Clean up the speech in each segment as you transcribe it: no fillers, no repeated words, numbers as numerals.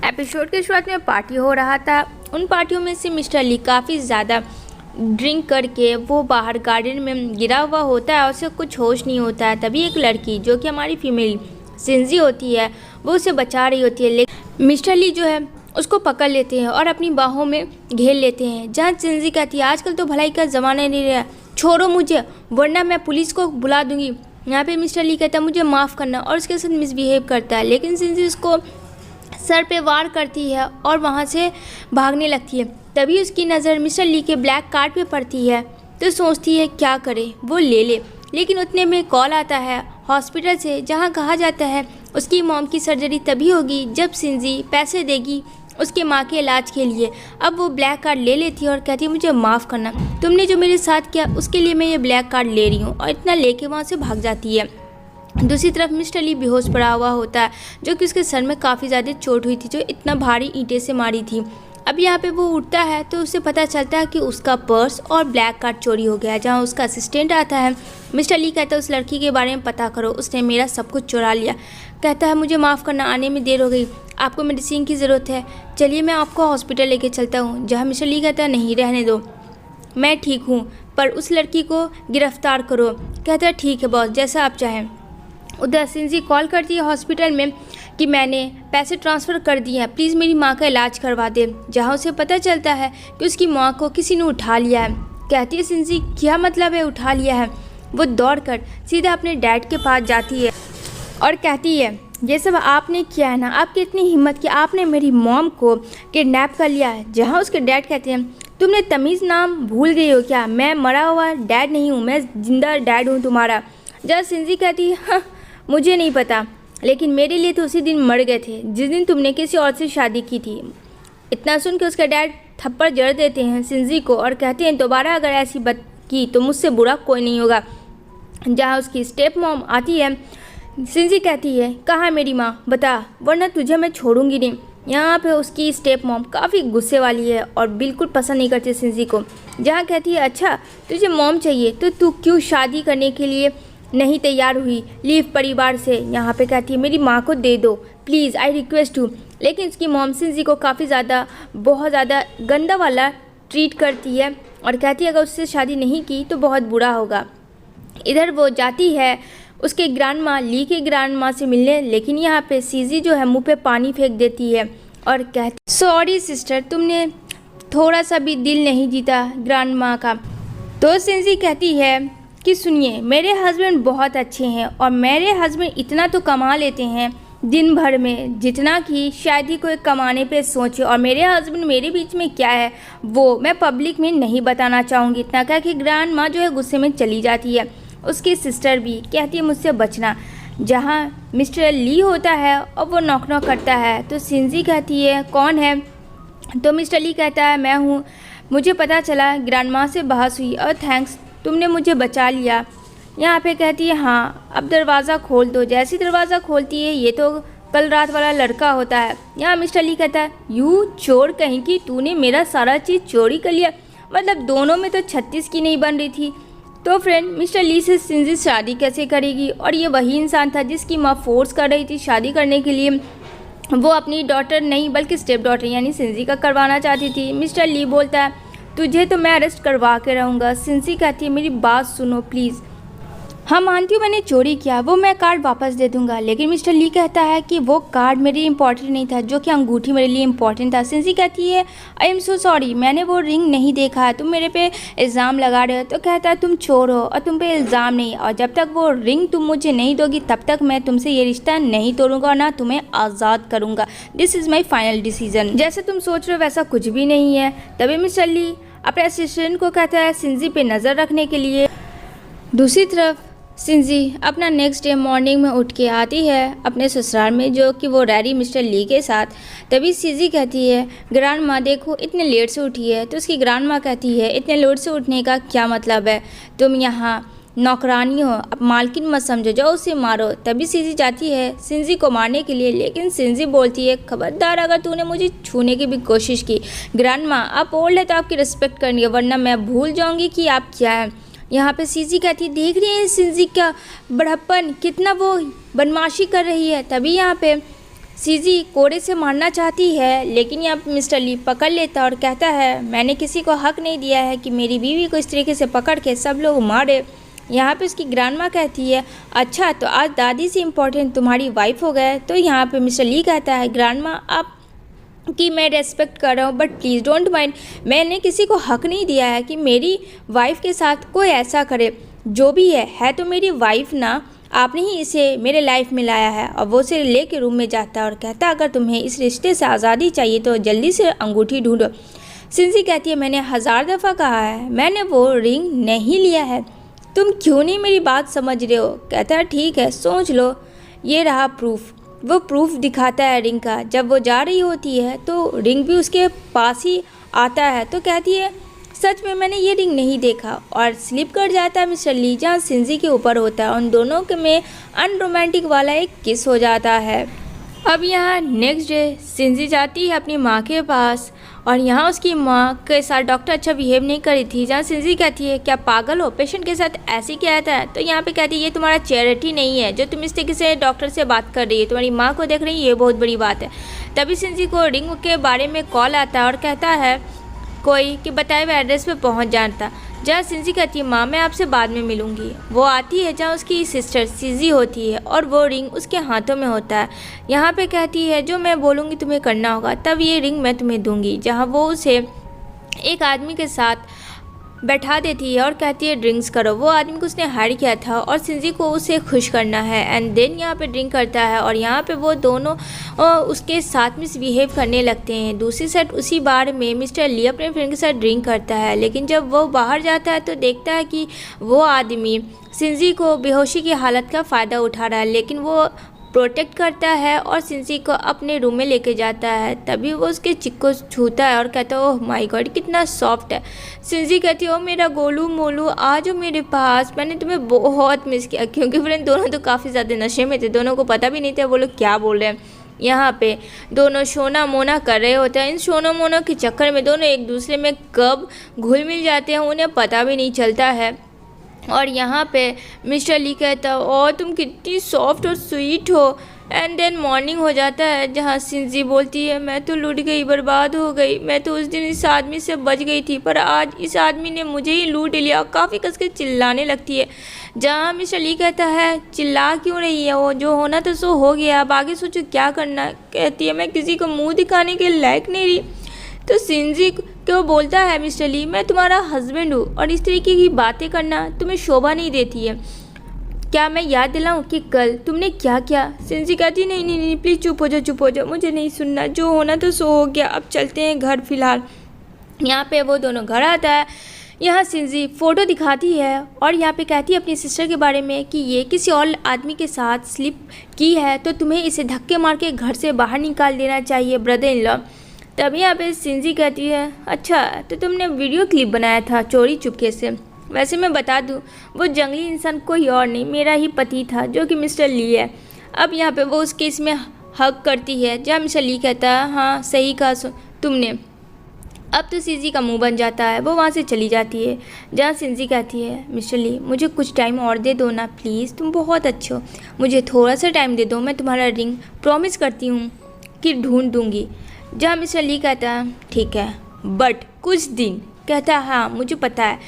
Episode के शुरुआत में पार्टी हो रहा था। उन पार्टियों में से मिस्टर ली काफ़ी ज़्यादा ड्रिंक करके वो बाहर गार्डन में गिरा हुआ होता है और उसे कुछ होश नहीं होता है। तभी एक लड़की जो कि हमारी फीमेल सिंजी होती है वो उसे बचा रही होती है, लेकिन मिस्टर ली जो है उसको पकड़ लेते हैं और अपनी बाहों में घेर लेते हैं। जहाँ सिंजी कहती है आजकल तो भलाई का ज़माना नहीं रहा, छोड़ो मुझे वरना मैं पुलिस को बुला दूंगी। यहाँ पे मिस्टर ली कहता है मुझे माफ़ करना और उसके साथ मिसबिहेव करता है, लेकिन सिंजी उसको सर पे वार करती है और वहाँ से भागने लगती है। तभी उसकी नज़र मिस्टर ली के ब्लैक कार्ड पे पड़ती है तो सोचती है क्या करे, वो ले ले। लेकिन उतने में कॉल आता है हॉस्पिटल से, जहाँ कहा जाता है उसकी मॉम की सर्जरी तभी होगी जब सिंजी पैसे देगी उसके माँ के इलाज के लिए। अब वो ब्लैक कार्ड ले लेती है और कहती है मुझे माफ़ करना, तुमने जो मेरे साथ किया उसके लिए मैं ये ब्लैक कार्ड ले रही हूँ, और इतना लेके वहाँ से भाग जाती है। दूसरी तरफ मिस्टर ली बेहोश पड़ा हुआ होता है, जो कि उसके सर में काफ़ी ज़्यादा चोट हुई थी, जो इतना भारी ईंटे से मारी थी। अब यहाँ पे वो उठता है तो उसे पता चलता है कि उसका पर्स और ब्लैक कार्ड चोरी हो गया है। जहाँ उसका असिस्टेंट आता है, मिस्टर ली कहता है उस लड़की के बारे में पता करो, उसने मेरा सब कुछ चुरा लिया। कहता है मुझे माफ़ करना, आने में देर हो गई, आपको मेडिसिन की ज़रूरत है, चलिए मैं आपको हॉस्पिटल लेके चलता हूँ। जहाँ मिस्टर ली कहता है नहीं रहने दो, मैं ठीक हूँ, पर उस लड़की को गिरफ्तार करो। कहता है ठीक है बॉस, जैसा आप चाहें। उधर सिंजी कॉल करती है हॉस्पिटल में कि मैंने पैसे ट्रांसफ़र कर दिए हैं, प्लीज़ मेरी माँ का इलाज करवा दे। जहाँ उसे पता चलता है कि उसकी माँ को किसी ने उठा लिया है। कहती है सिंजी क्या मतलब है उठा लिया है। वो दौड़कर सीधा अपने डैड के पास जाती है और कहती है ये सब आपने किया है ना, आपकी इतनी हिम्मत कि आपने मेरी मॉम को किडनैप कर लिया है। जहाँ उसके डैड कहते हैं तुमने तमीज़ नाम भूल गई हो क्या, मैं मरा हुआ डैड नहीं हूँ, मैं जिंदा डैड हूँ तुम्हारा। जहाँ सिंजी कहती है हाँ मुझे नहीं पता, लेकिन मेरे लिए तो उसी दिन मर गए थे जिस दिन तुमने किसी और से शादी की थी। इतना सुन के उसका डैड थप्पड़ जड़ देते हैं सिंजी को और कहते हैं दोबारा अगर ऐसी बात की तो मुझसे बुरा कोई नहीं होगा। जहाँ उसकी स्टेप मॉम आती है, सिंजी कहती है कहाँ मेरी माँ, बता वरना तुझे मैं छोड़ूंगी नहीं। यहाँ पे उसकी स्टेप मॉम काफ़ी गुस्से वाली है और बिल्कुल पसंद नहीं करती सिंजी को। जहाँ कहती है अच्छा तुझे मॉम चाहिए तो तू क्यों शादी करने के लिए नहीं तैयार हुई लीव परिवार से। यहाँ पे कहती है मेरी माँ को दे दो प्लीज़, आई रिक्वेस्ट यू। लेकिन उसकी मॉम सिंजी को काफ़ी ज़्यादा बहुत ज़्यादा गंदा वाला ट्रीट करती है और कहती है अगर उससे शादी नहीं की तो बहुत बुरा होगा। इधर वो जाती है उसके ग्रैंड माँ ली के ग्रैंड माँ से मिलने, लेकिन यहाँ पे सीजी जो है मुंह पे पानी फेंक देती है और कहती सॉरी सिस्टर, तुमने थोड़ा सा भी दिल नहीं जीता ग्रैंड माँ का। तो सिंजी कहती है कि सुनिए मेरे हस्बैंड बहुत अच्छे हैं और मेरे हस्बैंड इतना तो कमा लेते हैं दिन भर में जितना कि शायद ही कोई कमाने पे सोचे, और मेरे हस्बैंड मेरे बीच में क्या है वो मैं पब्लिक में नहीं बताना चाहूँगी। इतना कह के ग्रैंड माँ जो है गुस्से में चली जाती है। उसकी सिस्टर भी कहती है मुझसे बचना। जहाँ मिस्टर ली होता है और वो नॉक नॉक करता है तो सिंजी कहती है कौन है, तो मिस्टर ली कहता है मैं हूँ, मुझे पता चला ग्रैंड माँ से बहस हुई और थैंक्स तुमने मुझे बचा लिया। यहाँ पे कहती है हाँ अब दरवाज़ा खोल दो। जैसी दरवाज़ा खोलती है ये तो कल रात वाला लड़का होता है। यहाँ मिस्टर ली कहता है यू चोर कहीं की, तूने मेरा सारा चीज़ चोरी कर लिया, मतलब दोनों में तो 36 की नहीं बन रही थी। तो फ्रेंड मिस्टर ली से सिंजी शादी कैसे करेगी, और ये वही इंसान था जिसकी माँ फोर्स कर रही थी शादी करने के लिए। वो अपनी डॉटर नहीं बल्कि स्टेप डॉटर यानी सिंजी का करवाना चाहती थी। मिस्टर ली बोलता है तुझे तो मैं अरेस्ट करवा के रहूँगा। सिंजी कहती है मेरी बात सुनो प्लीज़, हाँ मानती हूँ मैंने चोरी किया, वो मैं कार्ड वापस दे दूंगा। लेकिन मिस्टर ली कहता है कि वो कार्ड मेरे लिए इम्पॉर्टेंट नहीं था, जो कि अंगूठी मेरे लिए इम्पॉर्टेंट था। सिंजी कहती है आई एम सो सॉरी, मैंने वो रिंग नहीं देखा है, तुम मेरे पे इल्ज़ाम लगा रहे हो। तो कहता है तुम चोर हो और तुम पे इल्ज़ाम नहीं, और जब तक वो रिंग तुम मुझे नहीं दोगी तब तक मैं तुमसे ये रिश्ता नहीं तोड़ूंगा और ना तुम्हें आज़ाद करूँगा। This is my final decision. जैसे तुम सोच रहे हो वैसा कुछ भी नहीं है। तभी मिस्टर ली अपने असिस्टेंट को कहता है सिंजी पे नज़र रखने के लिए। दूसरी तरफ सिंजी अपना नेक्स्ट डे मॉर्निंग में उठ के आती है अपने ससुराल में, जो कि वो रैडी मिस्टर ली के साथ। तभी सिंजी कहती है ग्रैंड माँ देखो इतने लेट से उठी है। तो उसकी ग्रैंड माँ कहती है इतने लेट से उठने का क्या मतलब है, तुम यहाँ नौकरानी हो, अब मालकिन मत समझो, जाओ उसे मारो। तभी सिंजी जाती है सिंजी को मारने के लिए, लेकिन सिंजी बोलती है खबरदार अगर तूने मुझे छूने की भी कोशिश की। ग्रैंड माँ आप ओल्ड है तो आपकी रिस्पेक्ट करनी है, वरना मैं भूल जाऊँगी कि आप क्या हैं। यहाँ पे सिंजी कहती है देख रही है सिंजी का बड़प्पन, कितना वो बदमाशी कर रही है। तभी यहाँ पे सीजी कोड़े से मारना चाहती है, लेकिन यहाँ पे मिस्टर ली पकड़ लेता और कहता है मैंने किसी को हक नहीं दिया है कि मेरी बीवी को इस तरीके से पकड़ के सब लोग मारे। यहाँ पे उसकी ग्रैंडमा कहती है अच्छा तो आज दादी से इम्पोर्टेंट तुम्हारी वाइफ हो गए। तो यहाँ पे मिस्टर ली कहता है ग्रैंडमा आप कि मैं रेस्पेक्ट कर रहा हूँ बट प्लीज़ डोंट माइंड, मैंने किसी को हक नहीं दिया है कि मेरी वाइफ के साथ कोई ऐसा करे। जो भी है तो मेरी वाइफ ना, आपने ही इसे मेरे लाइफ में लाया है। और वो उसे लेके रूम में जाता है और कहता है अगर तुम्हें इस रिश्ते से आज़ादी चाहिए तो जल्दी से अंगूठी ढूंढो। सिंजी कहती है मैंने 1000 दफ़ा कहा है मैंने वो रिंग नहीं लिया है, तुम क्यों नहीं मेरी बात समझ रहे हो। कहता है ठीक है सोच लो, ये रहा प्रूफ। वो प्रूफ दिखाता है रिंग का। जब वो जा रही होती है तो रिंग भी उसके पास ही आता है। तो कहती है सच में मैंने ये रिंग नहीं देखा, और स्लिप कर जाता है मिस्टर ली जहाँ सिंजी के ऊपर होता है। उन दोनों के में अनरोमांटिक वाला एक किस हो जाता है। अब यहाँ नेक्स्ट डे सिंजी जाती है अपनी माँ के पास, और यहाँ उसकी माँ के साथ डॉक्टर अच्छा बिहेव नहीं करी थी। जहाँ सिंजी कहती है क्या पागल हो, पेशेंट के साथ ऐसे ही किया था। तो यहाँ पे कहती है ये तुम्हारा चैरिटी नहीं है जो तुम इस तरीके से डॉक्टर से बात कर रही है, तुम्हारी माँ को देख रही है, ये बहुत बड़ी बात है। तभी सिंजी को रिंग के बारे में कॉल आता है और कहता है कोई कि बताए हुए एड्रेस पे पहुंच जाता। जहाँ सिंजी कहती है माँ मैं आपसे बाद में मिलूँगी। वो आती है जहाँ उसकी सिस्टर सीजी होती है और वो रिंग उसके हाथों में होता है। यहाँ पे कहती है जो मैं बोलूँगी तुम्हें करना होगा, तब ये रिंग मैं तुम्हें दूँगी। जहाँ वो उसे एक आदमी के साथ बैठा देती है और कहती है ड्रिंक्स करो। वो आदमी को उसने हायर किया था और सिंजी को उसे खुश करना है। एंड देन यहाँ पे ड्रिंक करता है और यहाँ पे वो दोनों उसके साथ मिसबिहेव करने लगते हैं। दूसरी साइड उसी बार में मिस्टर ली अपने फ्रेंड के साथ ड्रिंक करता है, लेकिन जब वो बाहर जाता है तो देखता है कि वो आदमी सिंजी को बेहोशी की हालत का फ़ायदा उठा रहा है, लेकिन वो प्रोटेक्ट करता है और सिंजी को अपने रूम में लेके जाता है। तभी वो उसके चिक को छूता है और कहता है ओह माय गॉड कितना सॉफ्ट है। सिंजी कहती है ओ मेरा गोलू मोलू आ जाओ मेरे पास, मैंने तुम्हें बहुत मिस किया। क्योंकि फ्रेंड दोनों तो काफ़ी ज़्यादा नशे में थे, दोनों को पता भी नहीं था वो लोग क्या बोल रहे हैं। यहाँ पे दोनों शोना मोना कर रहे होते हैं। इन शोना मोना के चक्कर में दोनों एक दूसरे में कब घुल मिल जाते हैं उन्हें पता भी नहीं चलता है। और यहाँ पे मिस्टर ली कहता है ओ तुम कितनी सॉफ्ट और स्वीट हो। एंड देन मॉर्निंग हो जाता है जहाँ सिंजी बोलती है मैं तो लूट गई, बर्बाद हो गई, मैं तो उस दिन इस आदमी से बच गई थी पर आज इस आदमी ने मुझे ही लूट लिया। काफ़ी कस के चिल्लाने लगती है। जहाँ मिस्टर ली कहता है चिल्ला क्यों रही है, वो जो होना था सो हो गया, अब आगे सोचो क्या करना है। कहती है मैं किसी को मुँह दिखाने के लायक नहीं रही। तो सिंजी को बोलता है मिस्टर ली मैं तुम्हारा हस्बैंड हूँ और इस तरीके की बातें करना तुम्हें शोभा नहीं देती है। क्या मैं याद दिलाऊं कि कल तुमने क्या किया। सिंजी कहती नहीं नहीं नहीं प्लीज़ चुप हो जाओ, मुझे नहीं सुनना, जो होना तो सो हो गया, अब चलते हैं घर फिलहाल। यहाँ पे वो दोनों घर आता है। यहाँ सिंजी फ़ोटो दिखाती है और यहाँ पे कहती है अपनी सिस्टर के बारे में कि ये किसी और आदमी के साथ स्लिप की है तो तुम्हें इसे धक्के मार के घर से बाहर निकाल देना चाहिए ब्रदर इन लॉ। तभी यहाँ पे सिंजी कहती है अच्छा तो तुमने वीडियो क्लिप बनाया था चोरी चुपके से। वैसे मैं बता दूँ वो जंगली इंसान कोई और नहीं मेरा ही पति था जो कि मिस्टर ली है। अब यहाँ पे वो उस केस में हक करती है जहाँ मिस्टर ली कहता है हाँ सही कहा तुमने। अब तो सिंजी का मुंह बन जाता है, वो वहाँ से चली जाती है। जहाँ सिंजी कहती है मिस्टर ली मुझे कुछ टाइम और दे दो ना प्लीज़, तुम बहुत अच्छे हो, मुझे थोड़ा सा टाइम दे दो, मैं तुम्हारा रिंग प्रॉमिस करती हूँ कि ढूंढ दूँगी। जहाँ मिस्टर ली कहता है ठीक है बट कुछ दिन। कहता है हाँ मुझे पता है।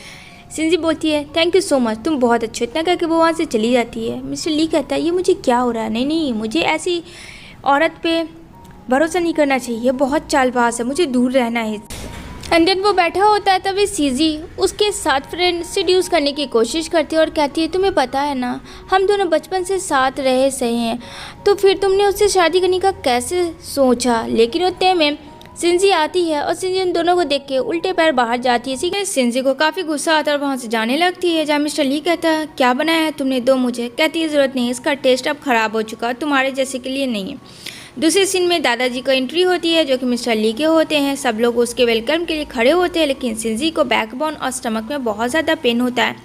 सिंजी बोलती है थैंक यू सो मच, तुम बहुत अच्छे, इतना कह के वो वहाँ से चली जाती है। मिस्टर ली कहता है ये मुझे क्या हो रहा है, नहीं मुझे ऐसी औरत पे भरोसा नहीं करना चाहिए, बहुत चालबाज है, मुझे दूर रहना है। एंड देन वो बैठा होता है तभी सीजी उसके साथ फ्रेंड सिड्यूस करने की कोशिश करती है और कहती है तुम्हें पता है ना हम दोनों बचपन से साथ रहे सही हैं, तो फिर तुमने उससे शादी करने का कैसे सोचा। लेकिन उतने में सिंजी आती है और सिंजी उन दोनों को देख के उल्टे पैर बाहर जाती है। इसी के सिंजी को काफ़ी गुस्सा आता है और वहाँ से जाने लगती है। जहाँ मिस्टर ली कहता है क्या बनाया है तुमने, दो मुझे। कहती है ज़रूरत नहीं, इसका टेस्ट अब ख़राब हो चुका, तुम्हारे जैसे के लिए नहीं है। दूसरे सीन में दादाजी को एंट्री होती है जो कि मिस्टर ली के होते हैं। सब लोग उसके वेलकम के लिए खड़े होते हैं, लेकिन सिंजी को बैकबोन और स्टमक में बहुत ज़्यादा पेन होता है।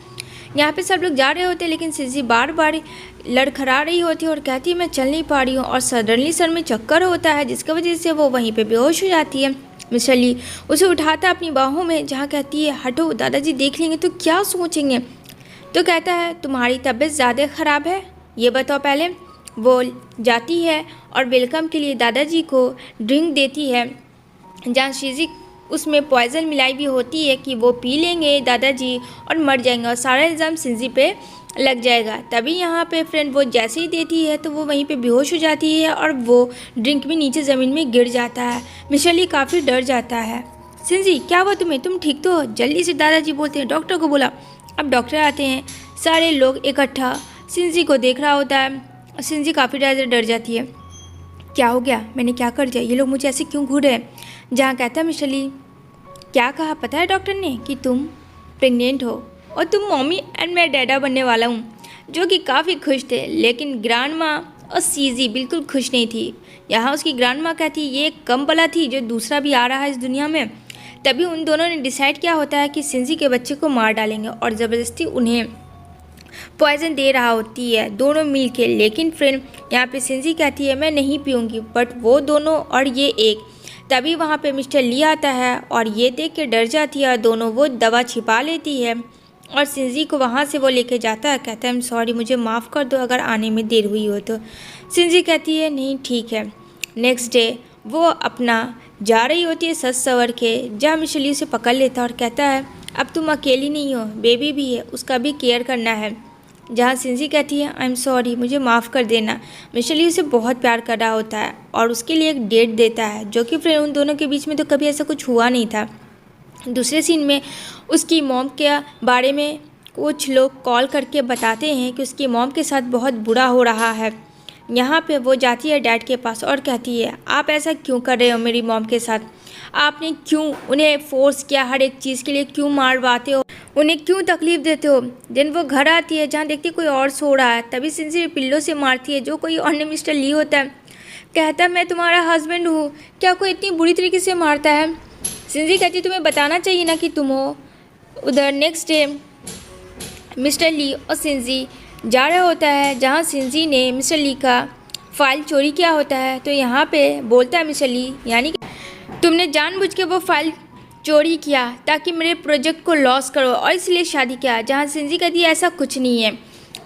यहाँ पे सब लोग जा रहे होते हैं लेकिन सिंजी बार बार लड़खड़ा रही होती है और कहती है मैं चल नहीं पा रही हूँ, और सडनली सर में चक्कर होता है जिसकी वजह से वो वहीं पे बेहोश हो जाती है। मिस्टर ली उसे उठाता है अपनी बाहों में, जहाँ कहती है हटो दादाजी देख लेंगे तो क्या सोचेंगे। तो कहता है तुम्हारी तबीयत ज़्यादा ख़राब है ये बताओ पहले। वो जाती है और वेलकम के लिए दादाजी को ड्रिंक देती है, जहाँ शिजी उसमें पॉइज़न मिलाई भी होती है कि वो पी लेंगे दादाजी और मर जाएंगे और सारा इल्ज़ाम शिजी पे लग जाएगा। तभी यहाँ पे फ्रेंड वो जैसे ही देती है तो वो वहीं पे बेहोश हो जाती है और वो ड्रिंक भी नीचे ज़मीन में गिर जाता है। मिस्टर ली काफ़ी डर जाता है। शिजी क्या हुआ तुम्हें, तुम ठीक तो हो? जल्दी से दादाजी बोलते हैं डॉक्टर को बुला। अब डॉक्टर आते हैं, सारे लोग इकट्ठा शिजी को देख रहा होता है। शिजी काफ़ी डर जाती है। क्या हो गया, मैंने क्या कर दिया, ये लोग मुझे ऐसे क्यों घूर रहे हैं? जहाँ कहता है मिस्टर ली क्या कहा पता है डॉक्टर ने कि तुम प्रेग्नेंट हो और तुम मम्मी एंड मैं डैडा बनने वाला हूँ, जो कि काफ़ी खुश थे। लेकिन ग्रैंड माँ और सीजी बिल्कुल खुश नहीं थी। यहाँ उसकी ग्रैंड माँ कहती ये कम बला थी जो दूसरा भी आ रहा है इस दुनिया में। तभी उन दोनों ने डिसाइड किया होता है कि शिजी के बच्चे को मार डालेंगे और ज़बरदस्ती उन्हें पॉइज़न दे रहा होती है दोनों मिल के। लेकिन फ्रेंड यहाँ पे शिजी कहती है मैं नहीं पीऊँगी, बट वो दोनों और ये एक। तभी वहाँ पे मिस्टर ली आता है और ये देख के डर जाती है और दोनों वो दवा छिपा लेती है और शिजी को वहाँ से वो लेके जाता है। कहता है सॉरी, मुझे माफ़ कर दो अगर आने में देर हुई हो तो। शिजी कहती है नहीं ठीक है। नेक्स्ट डे वो अपना जा रही होती है सज सवर के, जहाँ मिस्टर ली उसे पकड़ लेता है और कहता है अब तुम अकेली नहीं हो, बेबी भी है, उसका भी केयर करना है। जहाँ शिजी कहती है आई एम सॉरी, मुझे माफ़ कर देना। मिस्टर ली उसे बहुत प्यार कर रहा होता है और उसके लिए एक डेट देता है, जो कि फिर उन दोनों के बीच में तो कभी ऐसा कुछ हुआ नहीं था। दूसरे सीन में उसकी मॉम के बारे में कुछ लोग कॉल करके बताते हैं कि उसकी मॉम के साथ बहुत बुरा हो रहा है। यहाँ पे वो जाती है डैड के पास और कहती है आप ऐसा क्यों कर रहे हो मेरी मॉम के साथ, आपने क्यों उन्हें फोर्स किया, हर एक चीज़ के लिए क्यों मारवाते हो, उन्हें क्यों तकलीफ़ देते हो। दिन वो घर आती है जहाँ देखती कोई और सो रहा है, तभी शिजी पिल्लों से मारती है जो कोई और ने मिस्टर ली होता है। कहता है मैं तुम्हारा हस्बैंड हूँ, क्या कोई इतनी बुरी तरीके से मारता है। शिजी कहती तुम्हें बताना चाहिए ना कि तुम हो। उधर नेक्स्ट डे मिस्टर ली और शिजी जा रहा होता है, जहाँ शिजी ने मिस्टर ली का फ़ाइल चोरी किया होता है। तो यहाँ पे बोलता है मिस्टर ली यानी कि तुमने जानबूझ के वो फाइल चोरी किया ताकि मेरे प्रोजेक्ट को लॉस करो और इसलिए शादी किया। जहाँ शिजी कहती है ऐसा कुछ नहीं है,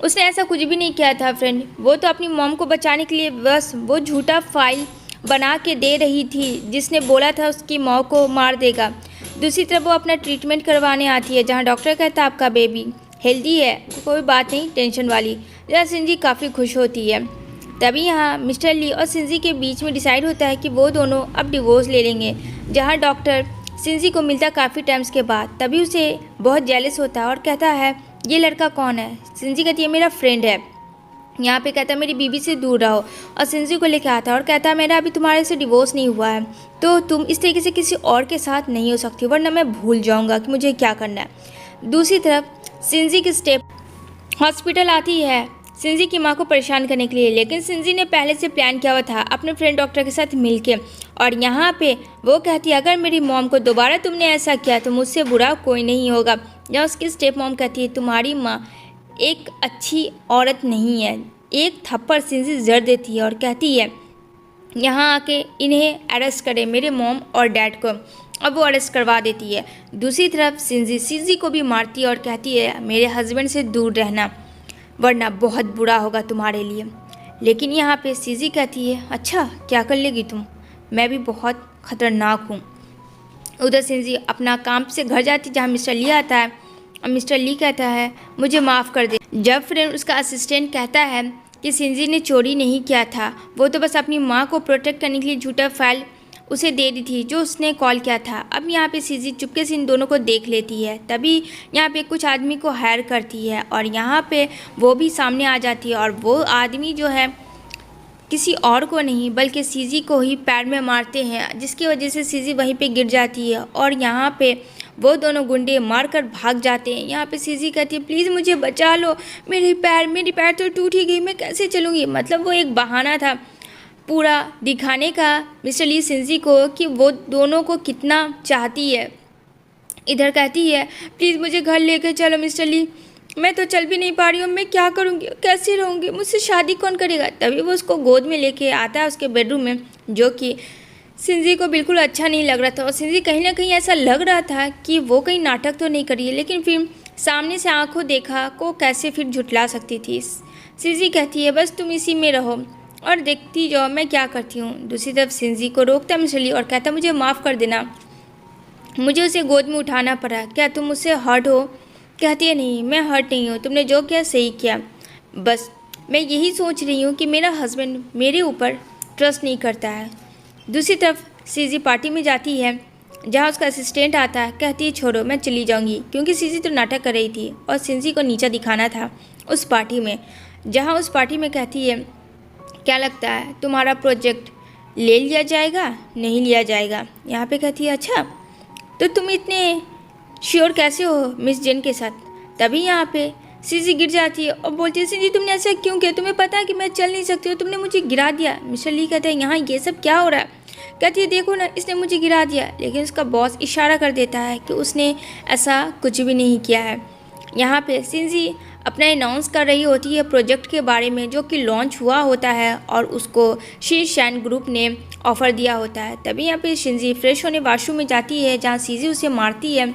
उसने ऐसा कुछ भी नहीं किया था फ्रेंड, वो तो अपनी मॉम को बचाने के लिए बस वो झूठा फाइल बना के दे रही थी जिसने बोला था उसकी मॉम को मार देगा। दूसरी तरफ वो अपना ट्रीटमेंट करवाने आती है, जहाँ डॉक्टर कहता है आपका बेबी हेल्दी है, कोई बात नहीं टेंशन वाली। जहाँ शिजी काफ़ी खुश होती है। तभी यहाँ मिस्टर ली और शिजी के बीच में डिसाइड होता है कि वो दोनों अब डिवोर्स ले लेंगे। जहाँ डॉक्टर शिजी को मिलता काफ़ी टाइम्स के बाद, तभी उसे बहुत जेलस होता है और कहता है ये लड़का कौन है। शिजी कहती है मेरा फ्रेंड है। यहाँ पे कहता है मेरी बीवी से दूर रहो और शिजी को लेकर आता है और कहता है मेरा अभी तुम्हारे से डिवोर्स नहीं हुआ है, तो तुम इस तरीके से किसी और के साथ नहीं हो सकती, वरना मैं भूल जाऊँगा कि मुझे क्या करना है। दूसरी तरफ शिजी की स्टेप हॉस्पिटल आती है शिजी की माँ को परेशान करने के लिए, लेकिन शिजी ने पहले से प्लान किया हुआ था अपने फ्रेंड डॉक्टर के साथ मिलके। और यहाँ पे वो कहती है अगर मेरी मॉम को दोबारा तुमने ऐसा किया तो मुझसे बुरा कोई नहीं होगा। जहाँ उसकी स्टेप मॉम कहती है तुम्हारी माँ एक अच्छी औरत नहीं है। एक थप्पड़ शिजी जड़ देती है और कहती है यहाँ आके इन्हें अरेस्ट करे मेरे मॉम और डैड को। अब वो अरेस्ट करवा देती है। दूसरी तरफ शिजी को भी मारती है और कहती है मेरे हस्बैंड से दूर रहना वरना बहुत बुरा होगा तुम्हारे लिए। लेकिन यहाँ पे शिजी कहती है अच्छा क्या कर लेगी तुम, मैं भी बहुत ख़तरनाक हूँ। उधर शिजी अपना काम से घर जाती जहाँ मिस्टर ली आता है और मिस्टर ली कहता है मुझे माफ़ कर दे। जब फ्रेंड उसका असिस्टेंट कहता है कि शिजी ने चोरी नहीं किया था, वो तो बस अपनी माँ को प्रोटेक्ट करने के लिए झूठा फाइल उसे दे दी थी जो उसने कॉल किया था। अब यहाँ पे शिजी चुपके से इन दोनों को देख लेती है। तभी यहाँ पे कुछ आदमी को हायर करती है और यहाँ पे वो भी सामने आ जाती है और वो आदमी जो है किसी और को नहीं बल्कि शिजी को ही पैर में मारते हैं, जिसकी वजह से शिजी वहीं पे गिर जाती है और यहाँ पे वो दोनों गुंडे मारकर भाग जाते हैं। यहाँ पे शिजी कहती है प्लीज़ मुझे बचा लो, मेरी पैर तो टूट ही गई, मैं कैसे चलूँगी। मतलब वो एक बहाना था पूरा दिखाने का मिस्टर ली शिजी को कि वो दोनों को कितना चाहती है। इधर कहती है प्लीज़ मुझे घर लेकर चलो मिस्टर ली, मैं तो चल भी नहीं पा रही हूँ, मैं क्या करूँगी, कैसे रहूँगी, मुझसे शादी कौन करेगा। तभी वो उसको गोद में लेके आता है उसके बेडरूम में, जो कि शिजी को बिल्कुल अच्छा नहीं लग रहा था। और शिजी कहीं ना कहीं ऐसा लग रहा था कि वो कहीं नाटक तो नहीं करी है, लेकिन फिर सामने से आंखों देखा को कैसे फिर झुटला सकती थी। सिंजी कहती है बस तुम इसी में रहो और देखती जाओ मैं क्या करती हूँ। दूसरी तरफ सिंजी को रोकता है मिस्टर ली और कहता मुझे माफ़ कर देना, मुझे उसे गोद में उठाना पड़ा, क्या तुम मुझसे हर्ट हो? कहती है नहीं, मैं हर्ट नहीं हूँ, तुमने जो किया सही किया, बस मैं यही सोच रही हूँ कि मेरा हस्बैंड मेरे ऊपर ट्रस्ट नहीं करता है। दूसरी तरफ सीजी पार्टी में जाती है जहाँ उसका असिस्टेंट आता है। कहती है छोड़ो मैं चली जाऊँगी, क्योंकि सीजी तो नाटक कर रही थी और सिंजी को नीचा दिखाना था उस पार्टी में। जहाँ उस पार्टी में कहती है क्या लगता है तुम्हारा प्रोजेक्ट ले लिया जाएगा? नहीं लिया जाएगा। यहाँ पे कहती है अच्छा तो तुम इतने श्योर कैसे हो मिस जेन के साथ? तभी यहाँ पे सीजी गिर जाती है और बोलती है सीजी तुमने ऐसा क्यों किया? तुम्हें पता है कि मैं चल नहीं सकती हूँ, तुमने मुझे गिरा दिया। मिस्टर ली कहते हैं यहाँ ये सब क्या हो रहा है? कहती है देखो ना इसने मुझे गिरा दिया, लेकिन उसका बॉस इशारा कर देता है कि उसने ऐसा कुछ भी नहीं किया है। यहाँ पे सिंजी अपना अनाउंस कर रही होती है प्रोजेक्ट के बारे में जो कि लॉन्च हुआ होता है और उसको शीर्षान ग्रुप ने ऑफ़र दिया होता है। तभी यहाँ पे सिंजी फ्रेश होने वाशरूम में जाती है जहाँ सीजी उसे मारती है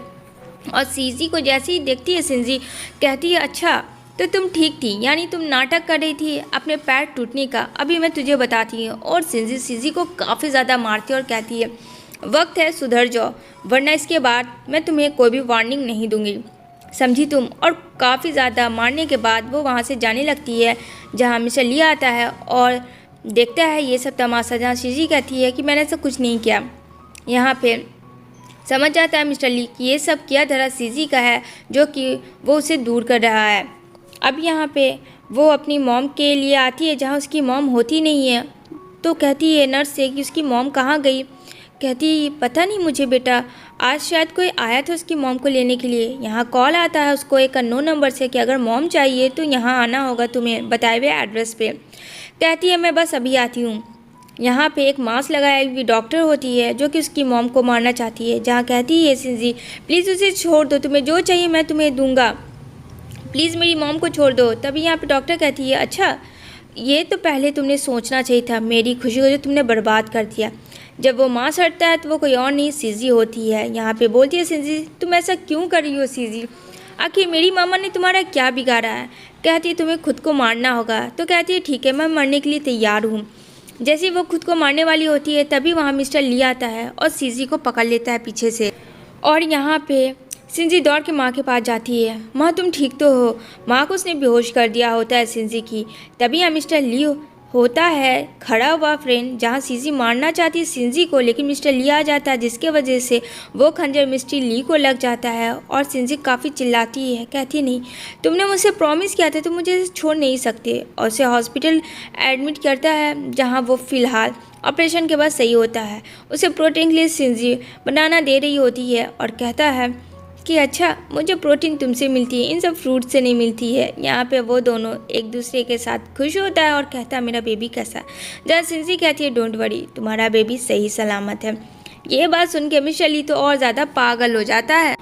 और सीजी को जैसे ही देखती है सिंजी कहती है अच्छा तो तुम ठीक थी, यानी तुम नाटक कर रही थी अपने पैर टूटने का, अभी मैं तुझे बताती हूँ। और सिंजी सीजी को काफ़ी ज़्यादा मारती है और कहती है वक्त है सुधर जाओ, वरना इसके बाद मैं तुम्हें कोई भी वार्निंग नहीं दूंगी, समझी तुम? और काफ़ी ज़्यादा मारने के बाद वो वहाँ से जाने लगती है जहाँ मिस्टर ली आता है और देखता है ये सब तमाशा, जहाँ सीजी कहती है कि मैंने ऐसा कुछ नहीं किया। यहाँ पे समझ जाता है मिस्टर ली कि ये सब किया धरा सीजी का है जो कि वो उसे दूर कर रहा है। अब यहाँ पे वो अपनी मॉम के लिए आती है जहाँ उसकी मॉम होती नहीं है, तो कहती है नर्स से कि उसकी मॉम कहाँ गई? कहती पता नहीं मुझे बेटा, आज शायद कोई आया था उसकी मॉम को लेने के लिए। यहाँ कॉल आता है उसको एक अननोन नंबर से कि अगर मॉम चाहिए तो यहाँ आना होगा तुम्हें बताए हुए एड्रेस पे। कहती है मैं बस अभी आती हूँ। यहाँ पे एक मास्क लगाई हुई डॉक्टर होती है जो कि उसकी मॉम को मारना चाहती है, जहाँ कहती है सिंजी प्लीज़ उसे छोड़ दो, तुम्हें जो चाहिए मैं तुम्हें दूंगा, प्लीज़ मेरी मॉम को छोड़ दो। तभी यहाँ पे डॉक्टर कहती है अच्छा ये तो पहले तुमने सोचना चाहिए था, मेरी खुशी को जो तुमने बर्बाद कर दिया। जब वो मांस हटता है तो वो कोई और नहीं सीजी होती है। यहाँ पे बोलती है सिंजी तुम ऐसा क्यों कर रही हो सीजी, आखिर मेरी मामा ने तुम्हारा क्या बिगाड़ा है? कहती है तुम्हें खुद को मारना होगा। तो कहती है ठीक है मैं मरने के लिए तैयार हूँ। जैसे ही वो खुद को मारने वाली होती है तभी वहाँ मिस्टर ली आता है और सीजी को पकड़ लेता है पीछे से। और यहाँ पे सिंजी दौड़ के माँ के पास जाती है, माँ तुम ठीक तो हो? माँ को उसने बेहोश कर दिया होता है सिंजी की। तभी यहाँ मिस्टर ली होता है खड़ा हुआ फ्रेंड, जहाँ सीजी मारना चाहती है सिंजी को, लेकिन मिस्टर ली आ जाता है जिसके वजह से वो खंजर मिस्टर ली को लग जाता है। और सिंजी काफ़ी चिल्लाती है, कहती नहीं तुमने मुझसे प्रॉमिस किया था तुम मुझे छोड़ नहीं सकते, और उसे हॉस्पिटल एडमिट करता है जहाँ वो फ़िलहाल ऑपरेशन के बाद सही होता है। उसे प्रोटीन के लिए सिंजी बनाना दे रही होती है और कहता है कि अच्छा मुझे प्रोटीन तुमसे मिलती है, इन सब फ्रूट से नहीं मिलती है। यहाँ पे वो दोनों एक दूसरे के साथ खुश होता है और कहता है मेरा बेबी कैसा? जहाँ सिंजी कहती है डोंट वरी तुम्हारा बेबी सही सलामत है। ये बात सुन के मिस्टर ली तो और ज़्यादा पागल हो जाता है।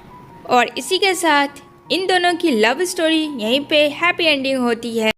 और इसी के साथ इन दोनों की लव स्टोरी यहीं पे हैप्पी एंडिंग होती है।